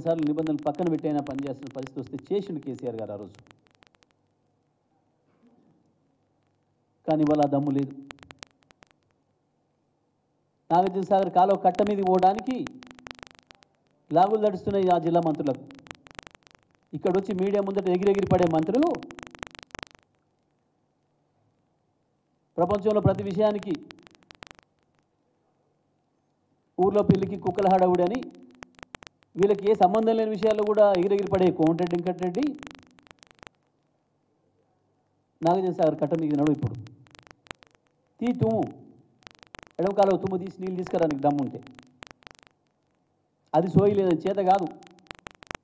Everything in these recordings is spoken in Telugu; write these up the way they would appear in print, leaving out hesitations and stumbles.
సార్లు నిబంధనలు పక్కన పెట్టైనా పనిచేస్తున్న పరిస్థితి వస్తే చేసిండు కేసీఆర్ గారు ఆ రోజు. కానీ ఇవాళ ఆ దమ్ము లేదు. నాగార్జున సాగర్ కాలువ కట్ట మీదకి పోవడానికి లాగులు నడుస్తున్నాయి ఆ జిల్లా మంత్రులకు. ఇక్కడ వచ్చి మీడియా ముందట ఎగిరెగిరి పడే మంత్రులు ప్రపంచంలో ప్రతి విషయానికి ఊర్లో పెళ్లికి కుక్కల హడావుడని వీళ్ళకి ఏ సంబంధం లేని విషయాల్లో కూడా ఎగిరెగిరి పడే కోమటిరెడ్డి వెంకటరెడ్డి నాగార్జున సాగర్ కట్ట మీద నడు ఇప్పుడు తుమ్ము ఎడమ కాలువ తుమ్ము తీసి నీళ్ళు తీసుకురానికి దమ్ముంటే అది సోయలేదని చేత కాదు,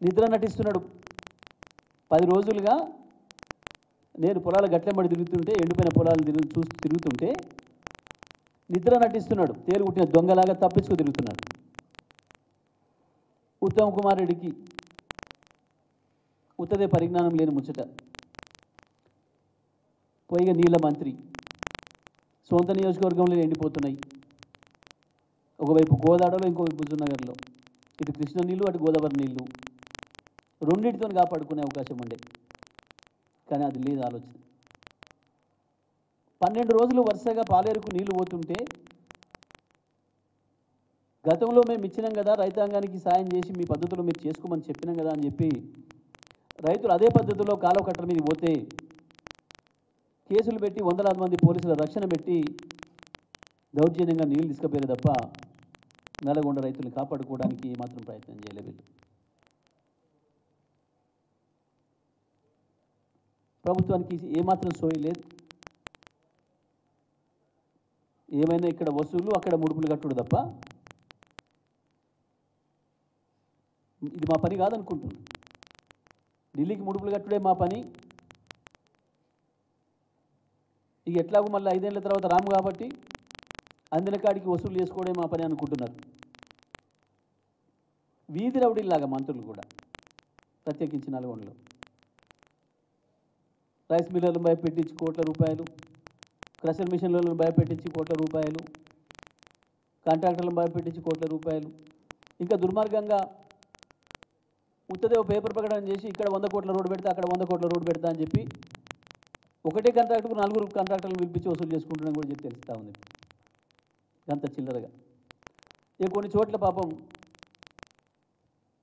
నిద్ర నటిస్తున్నాడు. 10 రోజులుగా నేను పొలాల గట్లెంబడి తిరుగుతుంటే ఎండిపోయిన పొలాలు తిరుగుతుంటే నిద్ర నటిస్తున్నాడు. తేలుగుట్టిన దొంగలాగా తప్పించుకు తిరుగుతున్నాడు. ఉత్తమ్ కుమార్ రెడ్డికి ఉత్తదే పరిజ్ఞానం లేని ముచ్చట. పోయిగా నీళ్ళ మంత్రి సొంత నియోజకవర్గంలో ఎండిపోతున్నాయి. ఒకవైపు గోదావరిలో ఇంకోవైపు హుజూర్నగర్లో, ఇటు కృష్ణ నీళ్ళు అటు గోదావరి నీళ్ళు రెండింటితో కాపాడుకునే అవకాశం ఉండే, కానీ అది లేదు ఆలోచన. 12 రోజులు వరుసగా పాలేరుకు నీళ్లు పోతుంటే గతంలో మేము ఇచ్చినాం కదా, రైతాంగానికి సాయం చేసి మీ పద్ధతిలో మీరు చేసుకోమని చెప్పినాం కదా అని చెప్పి రైతులు అదే పద్ధతిలో కాలువ కట్టల మీద పోతే కేసులు పెట్టి వందలాది మంది పోలీసుల రక్షణ పెట్టి దౌర్జన్యంగా నీళ్లు తీసుకుపోయారు తప్ప నల్గొండ రైతులను కాపాడుకోవడానికి ఏమాత్రం ప్రయత్నం చేయలేదు వీళ్ళు. ప్రభుత్వానికి ఏమాత్రం సోయి లేదు. ఏమైనా ఇక్కడ వసూలు అక్కడ ముడుపులు కట్టుడు తప్ప ఇది మా పని కాదనుకుంటున్నాను. ఢిల్లీకి ముడుపులు కట్టుడే మా పని. ఇక ఎట్లాగో మళ్ళీ 5 ఏళ్ల తర్వాత రాము కాబట్టి అందిన కాడికి వసూలు చేసుకోవడే మా పని అనుకుంటున్నారు. వీధి రౌడీలాగా మంత్రులు కూడా, ప్రత్యేకించి నల్గొండలో రైస్ మిల్లర్లను భయపెట్టించి కోట్ల రూపాయలు, క్రషర్ మిషన్లను భయపెట్టించి కోట్ల రూపాయలు, కాంట్రాక్టర్లను భయపెట్టించి కోట్ల రూపాయలు, ఇంకా దుర్మార్గంగా ఉత్తదేవ పేపర్ ప్రకటన చేసి ఇక్కడ 100 కోట్ల రోడ్డు పెడతా అక్కడ 100 కోట్ల రోడ్డు పెడతా అని చెప్పి ఒకటే కాంట్రాక్టుకు 4 కాంట్రాక్టర్లను పిలిపించి వసూలు చేసుకుంటున్నాం కూడా చెప్పి తెలుస్తూ ఉంది. అంత చిల్లరగా ఇక కొన్ని చోట్ల పాపం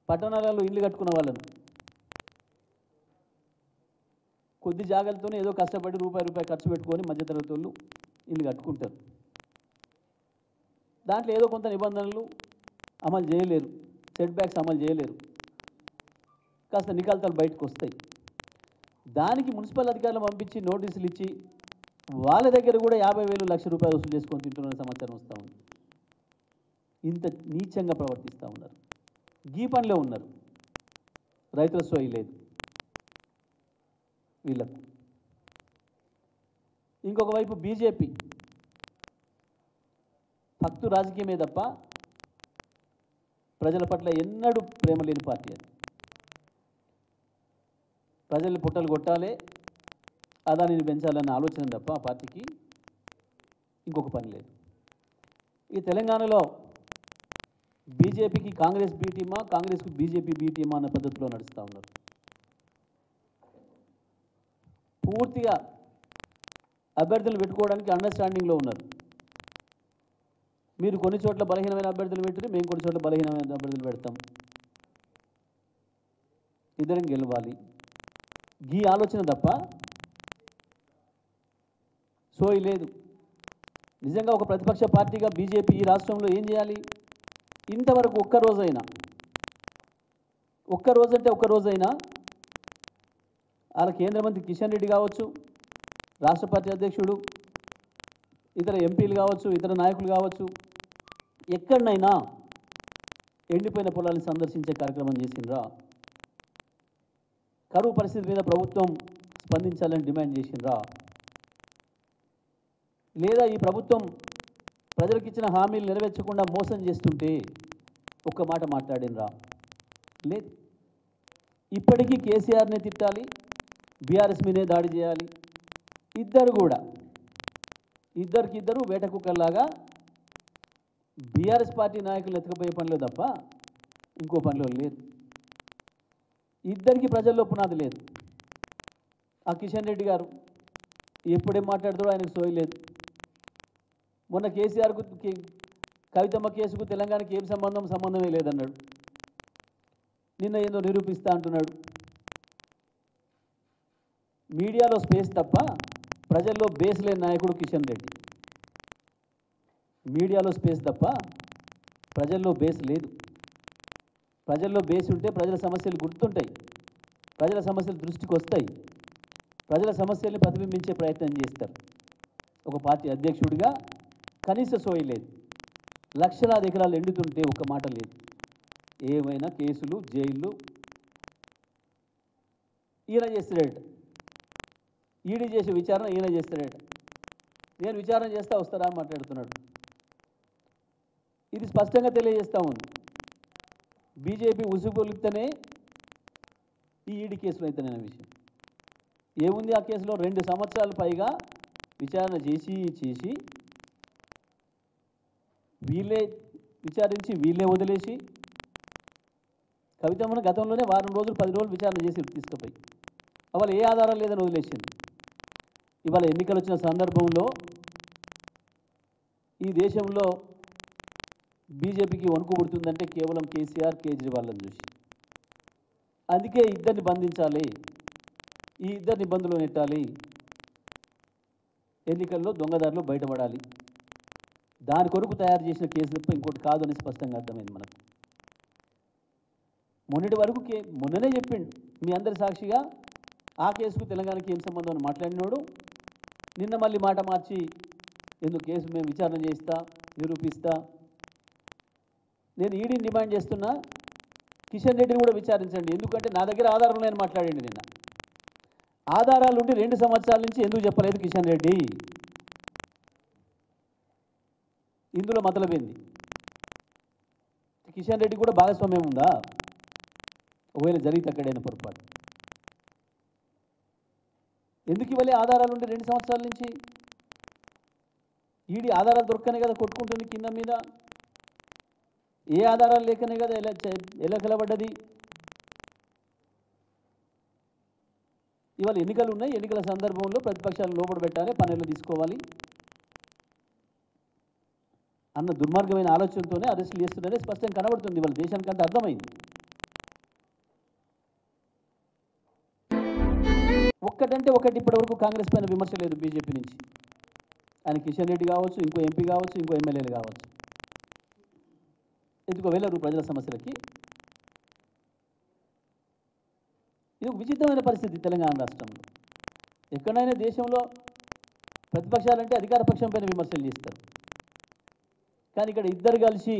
పట్టణాలలో ఇల్లు కట్టుకున్న వాళ్ళను కొద్ది జాగ్రత్తతోనే ఏదో కష్టపడి రూపాయి ఖర్చు పెట్టుకొని మధ్యతరగతి వాళ్ళు ఇల్లు కట్టుకుంటారు. దాంట్లో ఏదో కొంత నిబంధనలు అమలు చేయలేరు, సెట్ బ్యాక్స్ అమలు చేయలేరు, కాస్త నికాల్తాలు బయటకు వస్తాయి. దానికి మున్సిపల్ అధికారులు పంపించి నోటీసులు ఇచ్చి వాళ్ళ దగ్గర కూడా 50,000 లక్ష రూపాయలు వసూలు చేసుకొని తింటున్న సమాచారం వస్తూ ఉంది. ఇంత నీచంగా ప్రవర్తిస్తూ ఉన్నారు. గీ పనిలో ఉన్నారు. రైతుల సోయి లేదు వీళ్ళకు. ఇంకొక వైపు బీజేపీ భక్తు రాజకీయమే తప్ప ప్రజల పట్ల ఎన్నడూ ప్రేమ లేని పార్టీ అది. ప్రజల్ని పుట్టలు కొట్టాలి, ఆదాయాన్ని పెంచాలన్న ఆలోచన తప్ప ఆ పార్టీకి ఇంకొక పని లేదు. ఈ తెలంగాణలో బీజేపీకి కాంగ్రెస్ బీ టీమా, కాంగ్రెస్కు బీజేపీ బీ టీమా అన్న పద్ధతిలో నడుస్తూ ఉన్నారు. పూర్తిగా అభ్యర్థులు పెట్టుకోవడానికి అండర్స్టాండింగ్లో ఉన్నారు. మీరు కొన్ని చోట్ల బలహీనమైన అభ్యర్థులు పెట్టిన, మేము కొన్ని చోట్ల బలహీనమైన అభ్యర్థులు పెడతాం, ఇద్దరం గెలవాలి, ఈ ఆలోచన తప్ప సోయి లేదు. నిజంగా ఒక ప్రతిపక్ష పార్టీగా బీజేపీ ఈ రాష్ట్రంలో ఏం చేయాలి? ఇంతవరకు ఒక్కరోజైనా వాళ్ళ కేంద్ర మంత్రి కిషన్ రెడ్డి కావచ్చు, రాష్ట్ర పార్టీ అధ్యక్షుడు, ఇతర ఎంపీలు కావచ్చు, ఇతర నాయకులు కావచ్చు, ఎక్కడనైనా ఎండిపోయిన పొలాలను సందర్శించే కార్యక్రమం చేసిండ్రా? కరువు పరిస్థితి మీద ప్రభుత్వం స్పందించాలని డిమాండ్ చేసిండ్రా? లేదా ఈ ప్రభుత్వం ప్రజలకు ఇచ్చిన హామీలు నెరవేర్చకుండా మోసం చేస్తుంటే ఒక్క మాట మాట్లాడినరా? లేదు. ఇప్పటికీ కేసీఆర్నే తిట్టాలి, బీఆర్ఎస్ మీదే దాడి చేయాలి. ఇద్దరు వేట కుక్కల్లాగా బీఆర్ఎస్ పార్టీ నాయకులు ఎత్తుకుపోయే పనిలో తప్ప ఇంకో పనిలో లేదు. ఇద్దరికి ప్రజల్లో పునాది లేదు. ఆ కిషన్ రెడ్డి గారు ఎప్పుడేం మాట్లాడుతాడో ఆయనకు సోయలేదు. మొన్న కేసీఆర్కు కవితమ్మ కేసుకు తెలంగాణకి ఏం సంబంధమే లేదన్నాడు. నిన్న ఏదో నిరూపిస్తా అంటున్నాడు. మీడియాలో స్పేస్ తప్ప ప్రజల్లో బేస్ లేని నాయకుడు కిషన్ రెడ్డి. మీడియాలో స్పేస్ తప్ప ప్రజల్లో బేస్ లేదు. ప్రజల్లో బేస్ ఉంటే ప్రజల సమస్యలు గుర్తుంటాయి, ప్రజల సమస్యలు దృష్టికి వస్తాయి, ప్రజల సమస్యల్ని ప్రతిబింబించే ప్రయత్నం చేస్తారు. ఒక పార్టీ అధ్యక్షుడిగా కనీస సోయి లేదు. లక్షలాది ఎకరాలు ఎండుతుంటే ఒక్క మాట లేదు. ఏమైనా కేసులు, జైళ్ళు ఈయన చేస్తాడట. ఈడీ చేసే విచారణ ఈయన చేస్తాడట. నేను విచారణ చేస్తా వస్తారా అని మాట్లాడుతున్నాడు. ఇది స్పష్టంగా తెలియజేస్తూ ఉంది. బీజేపీ ఉసుగొలిస్తేనే ఈ ఈడీ కేసులు అయితేనే విషయం ఏముంది. ఆ కేసులో 2 సంవత్సరాల పైగా విచారణ చేసి వీళ్ళే విచారించి వీళ్ళే వదిలేసి కవితమ్మను గతంలోనే వారం రోజులు 10 రోజులు విచారణ చేసి తీసుకుపోయి అవాళ ఏ ఆధారం లేదని వదిలేసింది. ఇవాళ ఎన్నికలు వచ్చిన సందర్భంలో ఈ దేశంలో బీజేపీకి వణుకు పుడుతుందంటే కేవలం కేసీఆర్, కేజ్రీవాల్ని చూసి. అందుకే ఇద్దరిని బంధించాలి, ఈ ఇద్దరు నిబంధనలు నెట్టాలి, ఎన్నికల్లో దొంగదారులు బయటపడాలి. దాని కొరకు తయారు చేసిన కేసు తప్ప ఇంకోటి కాదు అని స్పష్టంగా అర్థమైంది మనకు. మొన్నటి వరకు మొన్ననే చెప్పిండు మీ అందరి సాక్షిగా ఆ కేసుకు తెలంగాణకి ఏం సంబంధం అని మాట్లాడినోడు నిన్న మళ్ళీ మాట మార్చి ఎందుకు కేసు మేము విచారణ చేస్తా, నిరూపిస్తా. నేను ఈడీని డిమాండ్ చేస్తున్నా, కిషన్ రెడ్డిని కూడా విచారించండి. ఎందుకంటే నా దగ్గర ఆధారాలు నేను మాట్లాడండి. నిన్న ఆధారాలు ఉండి 2 సంవత్సరాల నుంచి ఎందుకు చెప్పలేదు కిషన్ రెడ్డి? ఇందులో మతలబేంది? కిషన్ రెడ్డి కూడా భాగస్వామ్యం ఉందా? ఒకవేళ జరిగితే అక్కడైన పొరపాటు ఎందుకు ఇవ్వలే? ఆధారాలు ఉండి 2 సంవత్సరాల నుంచి ఈడీ ఆధారాలు దొరకనే కదా కొట్టుకుంటుంది కింద మీద. ఏ ఆధారాలు లేకనే కదా ఎలా కలబడ్డది. ఇవాళ ఎన్నికలు ఉన్నాయి. ఎన్నికల సందర్భంలో ప్రతిపక్షాలు లోపల పెట్టాలి, పనులు తీసుకోవాలి అన్న దుర్మార్గమైన ఆలోచనతోనే అరెస్టులు చేస్తున్నారని స్పష్టంగా కనబడుతుంది. ఇవాళ దేశానికి అంత అర్థమైంది. ఒక్కటంటే ఒకటి ఇప్పటివరకు కాంగ్రెస్ పైన విమర్శ లేదు బీజేపీ నుంచి. ఆయన కిషన్ రెడ్డి కావచ్చు, ఇంకో ఎంపీ కావచ్చు, ఇంకో ఎమ్మెల్యేలు కావచ్చు. ఎందుకో వెళ్ళరు ప్రజల సమస్యలకి. ఇది ఒక విచిత్రమైన పరిస్థితి తెలంగాణ రాష్ట్రంలో. ఎక్కడైనా దేశంలో ప్రతిపక్షాలంటే అధికార పక్షం పైన విమర్శలు చేస్తారు. కానీ ఇక్కడ ఇద్దరు కలిసి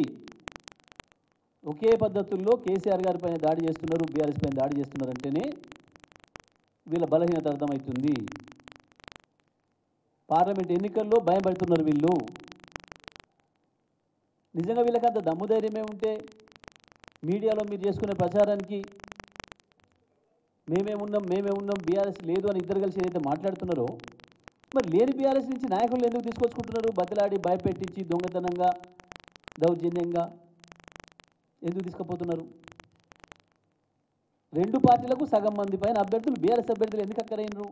ఒకే పద్ధతుల్లో కేసీఆర్ గారి పైన దాడి చేస్తున్నారు, బీఆర్ఎస్ పైన దాడి చేస్తున్నారు అంటేనే వీళ్ళ బలహీనత అర్థమవుతుంది. పార్లమెంట్ ఎన్నికల్లో భయం పడుతున్నారు వీళ్ళు. నిజంగా వీళ్ళకంత దమ్ము ధైర్యమే ఉంటే మీడియాలో మీరు చేసుకునే ప్రచారానికి మేమే ఉన్నాం బీఆర్ఎస్ లేదు అని ఇద్దరు కలిసి ఏదైతే మాట్లాడుతున్నారో, మరి లేని బీఆర్ఎస్ నుంచి నాయకులు ఎందుకు తీసుకొచ్చుకుంటున్నారు? బతిలాడి భయపెట్టించి దొంగతనంగా దౌర్జన్యంగా ఎందుకు తీసుకుపోతున్నారు? 2 పార్టీలకు సగం మంది పైన అభ్యర్థులు బీఆర్ఎస్ అభ్యర్థులు ఎందుకు అక్కరైనరు?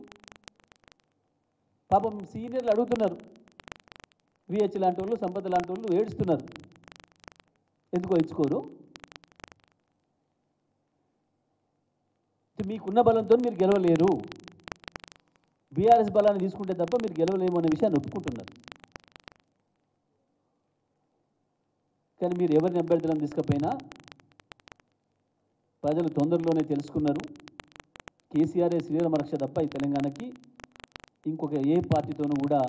పాపం సీనియర్లు అడుగుతున్నారు. విహెచ్ లాంటి వాళ్ళు, సంపద లాంటి వాళ్ళు ఏడుస్తున్నారు. ఎందుకో ఇచ్చుకోరు. మీకున్న బలంతో మీరు గెలవలేరు, బీఆర్ఎస్ బలాన్ని తీసుకుంటే తప్ప మీరు గెలవలేము అనే విషయాన్ని ఒప్పుకుంటున్నారు. కానీ మీరు ఎవరిని అభ్యర్థులను తీసుకపోయినా ప్రజలు తొందరలోనే తెలుసుకున్నారు. కేసీఆర్ఏ శ్రీరామ రక్ష తప్ప ఈ తెలంగాణకి ఇంకొక ఏ పార్టీతోనూ కూడా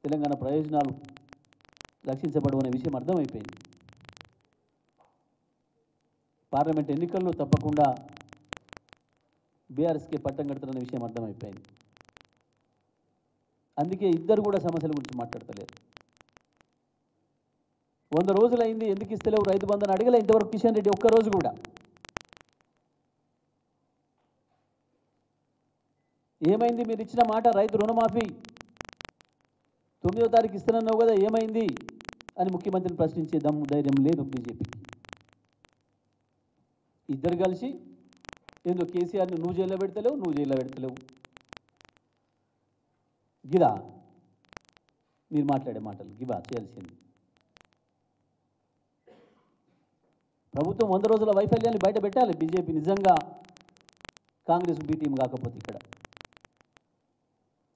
తెలంగాణ ప్రయోజనాలు రక్షించబడవు అనే విషయం అర్థమైపోయింది. పార్లమెంట్ ఎన్నికల్లో తప్పకుండా బీఆర్ఎస్కి పట్టం కడుతున్న విషయం అర్థమైపోయింది. అందుకే ఇద్దరు కూడా సమస్యల గురించి మాట్లాడతలేరు. 100 రోజులైంది, ఎందుకు ఇస్తలేవు రైతు బంధుని అడగలే ఇంతవరకు కిషన్ రెడ్డి ఒక్కరోజు కూడా. ఏమైంది? మీరు ఇచ్చిన మాట రైతు రుణమాఫీ 9వ తారీఖు ఇస్తున్నావు కదా, ఏమైంది అని ముఖ్యమంత్రిని ప్రశ్నించే దమ్ము ధైర్యం లేదు బీజేపీకి. ఇద్దరు కలిసి ఏందో కేసీఆర్ని నువ్వు జైల్లో పెడతలేవు, నువ్వు జైల్లో పెడతలేవు. గిదా మీరు మాట్లాడే మాటలు గివా చేయాల్సింది. ప్రభుత్వం 100 రోజుల వైఫల్యాన్ని బయట పెట్టాలి. బీజేపీ నిజంగా కాంగ్రెస్ బి టీం కాకపోతే ఇక్కడ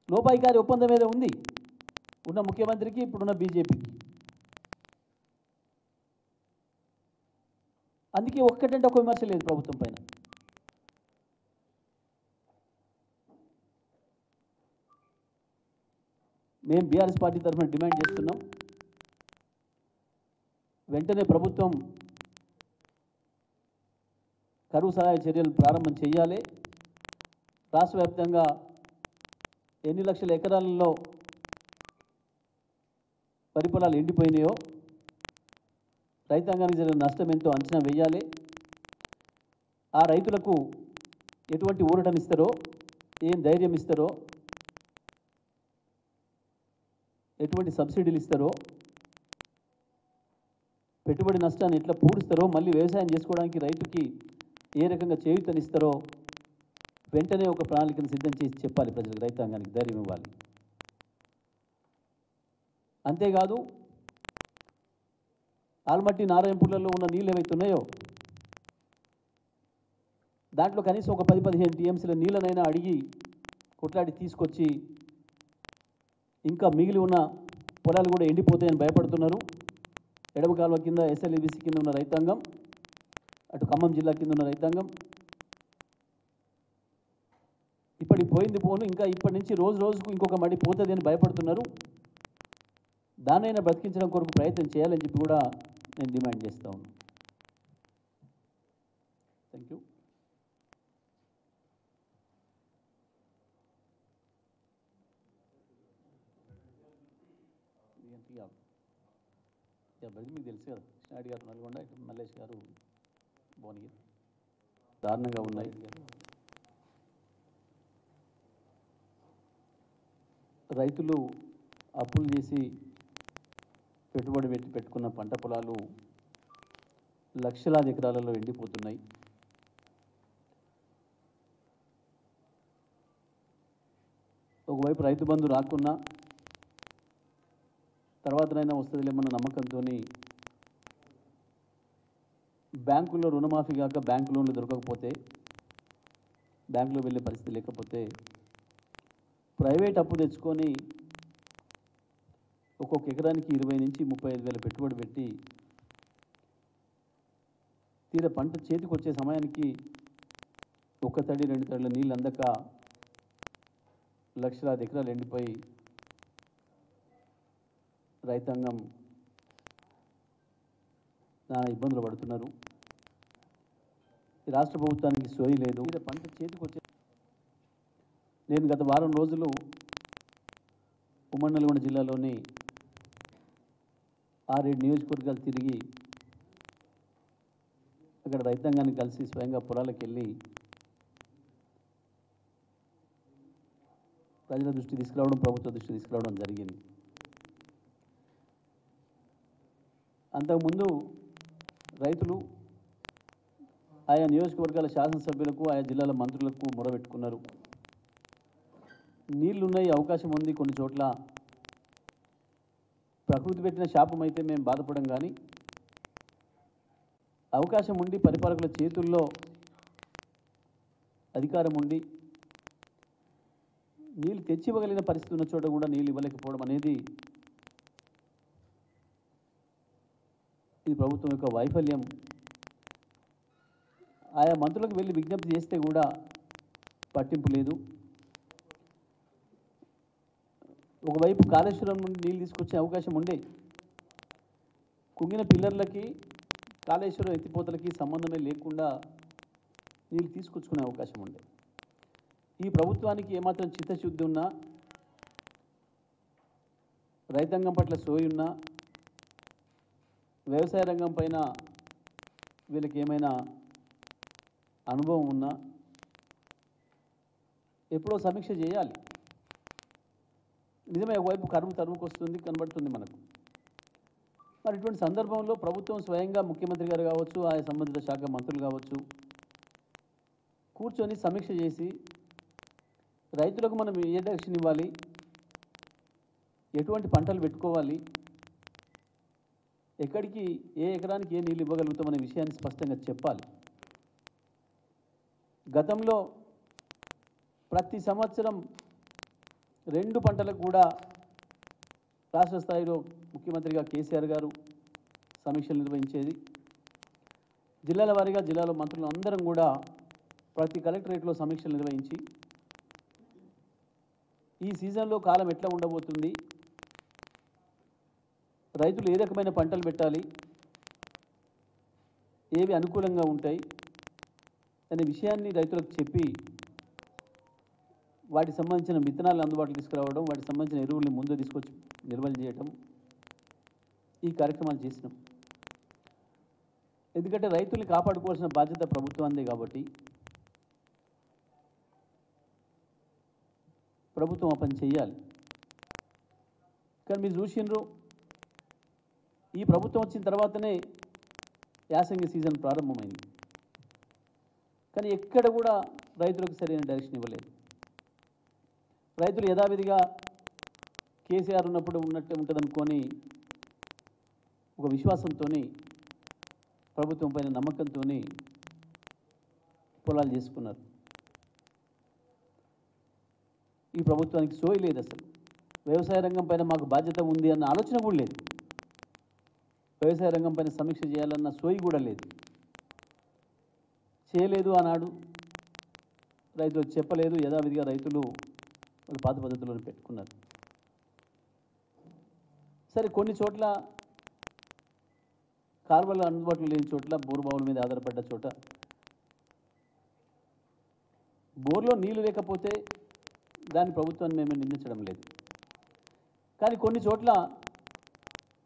లోపాయికారి ఒప్పందం మీద ఉంది ఉన్న ముఖ్యమంత్రికి, ఇప్పుడున్న బీజేపీకి. అందుకే ఒక్కటంటే ఒక విమర్శ లేదు ప్రభుత్వం పైన. మేము బీఆర్ఎస్ పార్టీ తరఫున డిమాండ్ చేస్తున్నాం, వెంటనే ప్రభుత్వం కరువు సహాయ చర్యలు ప్రారంభం చేయాలి. రాష్ట్ర వ్యాప్తంగా ఎన్ని లక్షల ఎకరాలలో వరి పొలాలు ఎండిపోయినాయో, రైతాంగానికి జరిగిన నష్టం ఎంతో అంచనా వేయాలి. ఆ రైతులకు ఎటువంటి ఊరటనిస్తారో, ఏం ధైర్యం ఇస్తారో, ఎటువంటి సబ్సిడీలు ఇస్తారో, పెట్టుబడి నష్టాన్ని ఎట్లా పూడుస్తారో, మళ్ళీ వ్యవసాయం చేసుకోవడానికి రైతుకి ఏ రకంగా చేయూతనిస్తారో వెంటనే ఒక ప్రణాళికను సిద్ధం చేసి చెప్పాలి ప్రజలకు, రైతాంగానికి ధైర్యం ఇవ్వాలి. అంతేకాదు ఆల్మట్టి నారాయణపూర్లలో ఉన్న నీళ్ళు ఏవైతున్నాయో దాంట్లో కనీసం ఒక 10-15 టీఎంసీల నీళ్ళనైనా అడిగి కొట్లాడి తీసుకొచ్చి, ఇంకా మిగిలి ఉన్న పొలాలు కూడా ఎండిపోతాయని భయపడుతున్నారు. ఎడమ కాలువ కింద ఎస్ఎల్ఈబీసీ కింద ఉన్న రైతాంగం, అటు ఖమ్మం జిల్లా కింద ఉన్న రైతాంగం ఇప్పటికి పోయింది పోను, ఇంకా ఇప్పటి నుంచి రోజు రోజుకు ఇంకొక మడి పోతుంది అని భయపడుతున్నారు. దానైనా బ్రతికించడం కొరకు ప్రయత్నం చేయాలని చెప్పి కూడా నేను డిమాండ్ చేస్తూ ఉన్నాను. Thank you. మీకు తెలుసు కదా, కృష్ణారెడ్డి గారు నల్గొండ, ఇటు మల్లేష్ గారు భువనగిరి. దారుణంగా ఉన్నాయి. రైతులు అప్పులు చేసి పెట్టుబడి పెట్టుకున్న పంట పొలాలు లక్షలాది ఎకరాలలో ఎండిపోతున్నాయి. ఒకవైపు రైతు బంధు రాకున్నా తర్వాతనైనా వస్తుందిలేమన్న నమ్మకంతో బ్యాంకుల్లో రుణమాఫీ కాక బ్యాంకు లోన్లు దొరకకపోతే, బ్యాంకులో వెళ్ళే పరిస్థితి లేకపోతే ప్రైవేట్ అప్పు తెచ్చుకొని ఒక్కొక్క ఎకరానికి 20 నుంచి 35 వేల పెట్టుబడి పెట్టి తీర పంట చేతికి వచ్చే సమయానికి ఒక తడి 2 తడుల నీళ్ళు అందక లక్షలాది ఎకరాలు ఎండిపోయి రైతాంగం నానా ఇబ్బందులు పడుతున్నారు. ఈ రాష్ట్ర ప్రభుత్వానికి సోయి లేదు. తీర పంట చేతికి వచ్చే నేను గత వారం రోజులు ఉమ్మడి నల్గొండ జిల్లాలోని 6-7 నియోజకవర్గాలు తిరిగి అక్కడ రైతాంగాన్ని కలిసి స్వయంగా పొలాలకు వెళ్ళి ప్రజల దృష్టి తీసుకురావడం, ప్రభుత్వ దృష్టి తీసుకురావడం జరిగింది. అంతకుముందు రైతులు ఆయా నియోజకవర్గాల శాసనసభ్యులకు, ఆయా జిల్లాల మంత్రులకు మొరబెట్టుకున్నారు. నీళ్లున్నాయి, అవకాశం ఉంది, కొన్ని చోట్ల ప్రకృతి పెట్టిన శాపం అయితే మేము బాధపడం, కానీ అవకాశం ఉండి పరిపాలకుల చేతుల్లో అధికారం ఉండి నీళ్ళు తెచ్చి ఇవ్వగలిగిన పరిస్థితి ఉన్న చోట కూడా నీళ్ళు ఇవ్వలేకపోవడం అనేది ఇది ప్రభుత్వం యొక్క వైఫల్యం. ఆయా మంత్రులకు వెళ్ళి విజ్ఞప్తి చేస్తే కూడా పట్టింపు లేదు. ఒకవైపు కాళేశ్వరం నుండి నీళ్ళు తీసుకొచ్చే అవకాశం ఉండే, కుంగిన పిల్లర్లకి కాళేశ్వరం ఎత్తిపోతలకి సంబంధమే లేకుండా నీళ్ళు తీసుకొచ్చుకునే అవకాశం ఉండే. ఈ ప్రభుత్వానికి ఏమాత్రం చిత్తశుద్ధి ఉన్నా, రైతాంగం పట్ల సోయి ఉన్నా, వ్యవసాయ రంగం పైన వీళ్ళకి ఏమైనా అనుభవం ఉన్నా ఎప్పుడో సమీక్ష చేయాలి. నిజమే, ఒకవైపు కరువు తరువుకు వస్తుంది కనబడుతుంది మనకు. మరి ఇటువంటి సందర్భంలో ప్రభుత్వం స్వయంగా ముఖ్యమంత్రి గారు కావచ్చు, ఆయా సంబంధిత శాఖ మంత్రులు కావచ్చు, కూర్చొని సమీక్ష చేసి రైతులకు మనం ఏ డైరెక్షన్ ఇవ్వాలి, ఎటువంటి పంటలు పెట్టుకోవాలి, ఎక్కడికి ఏ ఎకరానికి ఏ నీళ్ళు ఇవ్వగలుగుతామనే విషయాన్ని స్పష్టంగా చెప్పాలి. గతంలో ప్రతి సంవత్సరం 2 పంటలకు కూడా రాష్ట్ర స్థాయిలో ముఖ్యమంత్రిగా కేసీఆర్ గారు సమీక్షలు నిర్వహించేది. జిల్లాల వారీగా జిల్లాలో మంత్రులు అందరం కూడా ప్రతి కలెక్టరేట్లో సమీక్షలు నిర్వహించి ఈ సీజన్లో కాలం ఎట్లా ఉండబోతుంది, రైతులు ఏ రకమైన పంటలు పెట్టాలి, ఏవి అనుకూలంగా ఉంటాయి అనే విషయాన్ని రైతులకు చెప్పి వాటికి సంబంధించిన విత్తనాలు అందుబాటులో తీసుకురావడం, వాటికి సంబంధించిన ఎరువుల్ని ముందు తీసుకొచ్చి నిల్వలు చేయడం, ఈ కార్యక్రమాలు చేసినాం. ఎందుకంటే రైతుల్ని కాపాడుకోవాల్సిన బాధ్యత ప్రభుత్వాందే కాబట్టి ప్రభుత్వం ఆ పని చేయాలి. కానీ మీరు చూసిండ్రు, ఈ ప్రభుత్వం వచ్చిన తర్వాతనే యాసంగి సీజన్ ప్రారంభమైంది. కానీ ఎక్కడ కూడా రైతులకు సరైన డైరెక్షన్ ఇవ్వలేదు. రైతులు యథావిధిగా కేసీఆర్ ఉన్నప్పుడు ఉన్నట్టే ఉంటుందనుకొని ఒక విశ్వాసంతో ప్రభుత్వం పైన నమ్మకంతో పొలాలు చేసుకున్నారు. ఈ ప్రభుత్వానికి సోయి లేదు, అసలు వ్యవసాయ రంగం పైన మాకు బాధ్యత ఉంది అన్న ఆలోచన కూడా లేదు. వ్యవసాయ రంగం పైన సమీక్ష చేయాలన్న సోయి కూడా లేదు, చేయలేదు. ఆనాడు రైతులకు చెప్పలేదు. యథావిధిగా రైతులు వాళ్ళు పాత పద్ధతులను పెట్టుకున్నారు. సరే, కొన్ని చోట్ల కాలువలు అందుబాటులో లేని చోట్ల, బోరుబావుల మీద ఆధారపడ్డ చోట బోర్లో నీళ్లు లేకపోతే దాని ప్రభుత్వాన్ని మేము నిందించడం లేదు. కానీ కొన్ని చోట్ల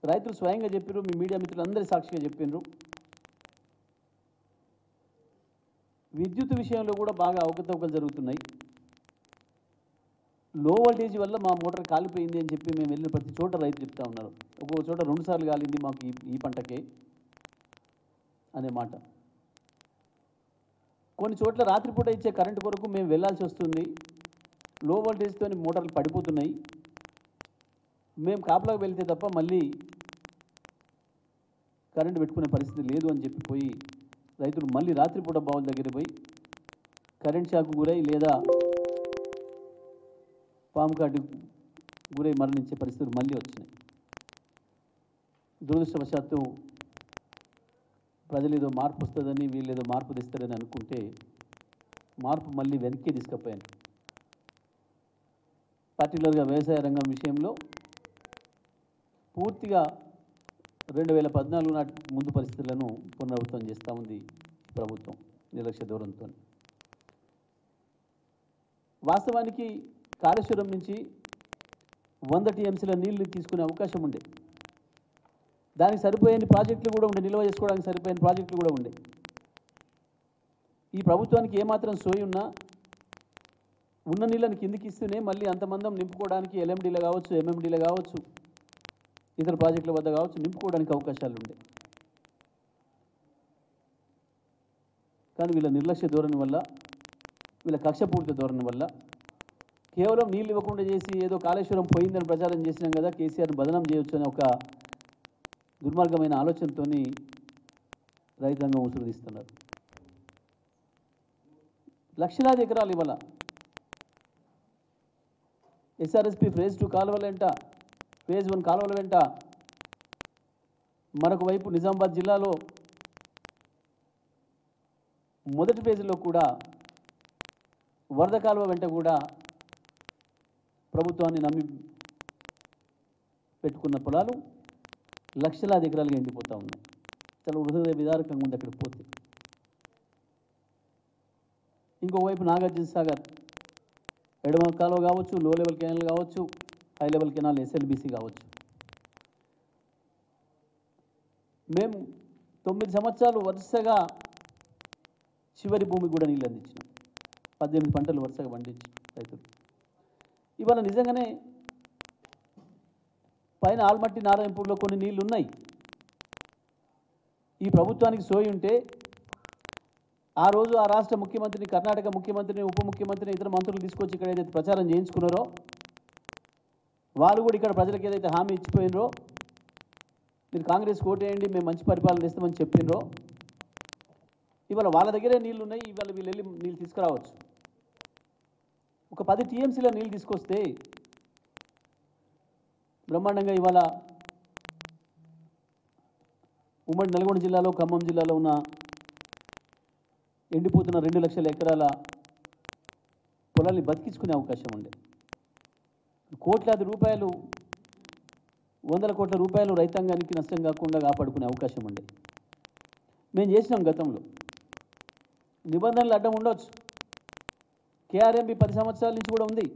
రైతులు స్వయంగా చెప్పారు, మీ మీడియా మిత్రులు అందరి సాక్షిగా చెప్పినారు, విద్యుత్ విషయంలో కూడా బాగా అవకతవకలు జరుగుతున్నాయి. లో వోల్టేజ్ వల్ల మా మోటార్ కాలిపోయింది అని చెప్పి మేము వెళ్ళిన ప్రతి చోట రైతు చెప్తా ఉన్నారు. ఒక్కొక్క చోట 2 సార్లు కాలింది మాకు ఈ పంటకే అనే మాట. కొన్ని చోట్ల రాత్రిపూట ఇచ్చే కరెంటు కొరకు మేము వెళ్ళాల్సి వస్తుంది, లో వోల్టేజ్తో మోటార్లు పడిపోతున్నాయి, మేము కాపలాకు వెళ్తే తప్ప మళ్ళీ కరెంటు పెట్టుకునే పరిస్థితి లేదు అని చెప్పిపోయి రైతులు మళ్ళీ రాత్రిపూట బావుల దగ్గర పోయి కరెంట్ షాక్ గురై లేదా పాము కాటు గురై మరణించే పరిస్థితులు మళ్ళీ వచ్చినాయి. దురదృష్టవశాత్తు ప్రజలు ఏదో మార్పు వస్తుందని, వీళ్ళు ఏదో మార్పు తెస్తారని అనుకుంటే మార్పు మళ్ళీ వెనక్కి తీసుకుపోయాను. పర్టికులర్గా వ్యవసాయ రంగం విషయంలో పూర్తిగా 2014 నాటి ముందు పరిస్థితులను పునరావృతం చేస్తూ ఉంది ప్రభుత్వం నిర్లక్ష్య ధోరణితో. వాస్తవానికి కాళేశ్వరం నుంచి 100 టీఎంసీల నీళ్లు తీసుకునే అవకాశం ఉండే, దానికి సరిపోయే ప్రాజెక్టులు కూడా ఉండే, నిల్వ చేసుకోవడానికి సరిపోయిన ప్రాజెక్టులు కూడా ఉండే. ఈ ప్రభుత్వానికి ఏమాత్రం సోయి ఉన్నా ఉన్న నీళ్ళని కిందికి ఇస్తూనే మళ్ళీ అంతమందం నింపుకోవడానికి ఎల్ఎండీలో కావచ్చు, ఎంఎండీలో కావచ్చు, ఇతర ప్రాజెక్టుల వద్ద కావచ్చు, నింపుకోవడానికి అవకాశాలు ఉండే. కానీ వీళ్ళ నిర్లక్ష్య ధోరణి వల్ల, వీళ్ళ కక్షపూరిత ధోరణి వల్ల కేవలం నీళ్ళు ఇవ్వకుండా చేసి ఏదో కాళేశ్వరం పోయిందని ప్రచారం చేసినాం కదా, కేసీఆర్ని బదనాం చేయొచ్చు అనే ఒక దుర్మార్గమైన ఆలోచనతో రైతాంగం ఉసురు తీస్తున్నారు. లక్షలాది ఎకరాలు ఇవాళ ఎస్ఆర్ఎస్పి ఫేజ్ 2 కాలువల వెంట, ఫేజ్ 1 కాలువల వెంట, మరొక వైపు నిజామాబాద్ జిల్లాలో మొదటి ఫేజ్లో కూడా వరద కాలువ వెంట కూడా ప్రభుత్వాన్ని నమ్మి పెట్టుకున్న పొలాలు లక్షలాది ఎకరాలుగా ఎండిపోతూ ఉన్నాయి. చాలా హృదయ విదారకంగా ఉంది అక్కడికి పోతే. ఇంకోవైపు నాగార్జున సాగర్ ఎడమ కాలువ కావచ్చు, లో లెవెల్ కెనాల్ కావచ్చు, హై లెవెల్ కెనాల్ ఎస్ఎల్బిసి కావచ్చు. మేము 9 సంవత్సరాలు వరుసగా చివరి భూమికి కూడా నీళ్ళు అందించినాం. 18 పంటలు వరుసగా పండించాం రైతులు. ఇవాళ నిజంగానే పైన ఆల్మట్టి నారాయణపూర్లో కొన్ని నీళ్ళు ఉన్నాయి. ఈ ప్రభుత్వానికి సోయి ఉంటే ఆ రోజు ఆ రాష్ట్ర ముఖ్యమంత్రిని, కర్ణాటక ముఖ్యమంత్రిని, ఉప ముఖ్యమంత్రిని, ఇతర మంత్రులు తీసుకొచ్చి ఇక్కడ ఏదైతే ప్రచారం చేయించుకున్నారో వాళ్ళు కూడా ఇక్కడ ప్రజలకు ఏదైతే హామీ ఇచ్చిపోయినరో మీరు కాంగ్రెస్ ఓటేయండి మేము మంచి పరిపాలన ఇస్తామని చెప్పినరో ఇవాళ వాళ్ళ దగ్గరే నీళ్లు ఉన్నాయి. ఇవాళ వీళ్ళు వెళ్ళి నీళ్ళు తీసుకురావచ్చు. ఒక 10 టీఎంసీల నీళ్ళు తీసుకొస్తే బ్రహ్మాండంగా ఇవాళ ఉమ్మడి నల్గొండ జిల్లాలో, ఖమ్మం జిల్లాలో ఉన్న ఎండిపోతున్న 2 లక్షల ఎకరాల పొలాల్ని బతికించుకునే అవకాశం ఉండే. కోట్లాది రూపాయలు, వందల కోట్ల రూపాయలు రైతాంగానికి నష్టం కాకుండా కాపాడుకునే అవకాశం ఉండే. మేము చేసినాం గతంలో. నిబంధనలు అడ్డం ఉండొచ్చు. కేఆర్ఎంబి 10 సంవత్సరాల నుంచి కూడా ఉంది.